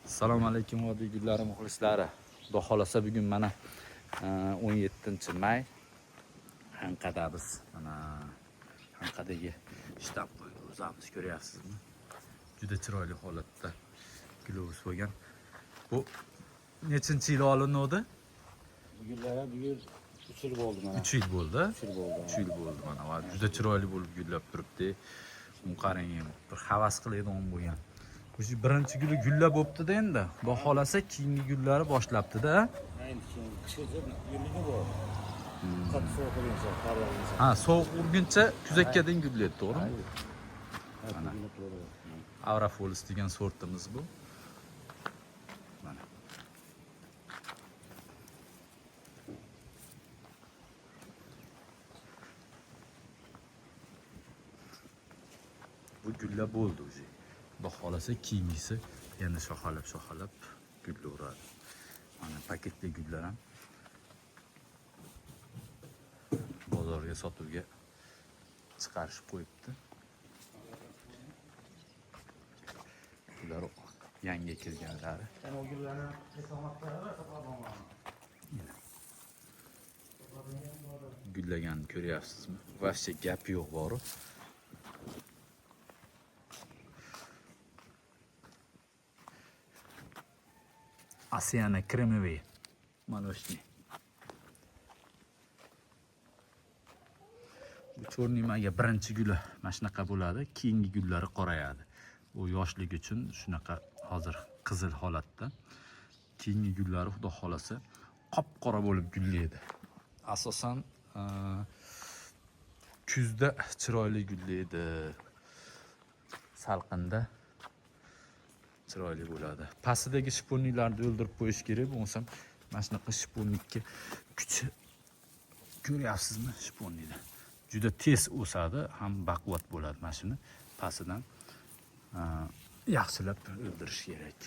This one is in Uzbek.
Assalomu alaykum vodiy gullari muxlislari. Xudo xolasa bugun mana 17-may Xanqada biz mana Xanqadagi shtab o'zamiz ko'ryapsizmi? Juda chiroyli holatda gulimiz bo'lgan. Bu nechinchi yil olinadi? Bu yil 3 yil bo'ldi mana. 3 yil bo'ldi. 3 yil bo'ldi. Mana va juda chiroyli bo'lib gullab turibdi. Qarang, bir havas qiladigan bo'lgan. O'sha birinchi guli gullab bo'pti-da endi. Xudo xolasa keyingi gullari boshlabdi-da. Endi qishgacha yilligi bor. Qattiq sovuq bo'lsa, qor yog'sa. Ha, sovuq urguncha kuzakkadan gullaydi, to'g'rimi? Mana. Aurafolis degan sortimiz bu. Mana. Bu gullab bo'ldi o'zi. Xudo xolasa keyingisi yana shoxalab gullaveradi. Mana paketli gullar ham bozorga sotuvga chiqarishib qo'yibdi. Ular yangi kelganlari. Ana gullarni esomatlarga sotib Gullaganini ko'ryapsizmi? Vashcha gap yo'q bor-ku. Asiana kremoviy. Mana shuni. Bu cho'rnimaga birinchi guli mana shunaqa bo'ladi, keyingi gullari qorayadi. U yoshlik uchun shunaqa hozir qizil holatda. Keyingi gullari xudo xolasa qop-qora bo'lib gullaydi. Asosan kuzda chiroyli gullaydi. Salqinda chiroyli bo'ladi. Pastidagi shipponniklarni o'ldirib qo'yish kerak, bo'lmasa mana shunaqa shipponnikka kuchi ko'ryapsizmi shipponnikni? Juda tez o'sadi, ham baquvvat bo'ladi mana shuni pastidan yaxshilab o'ldirish kerak.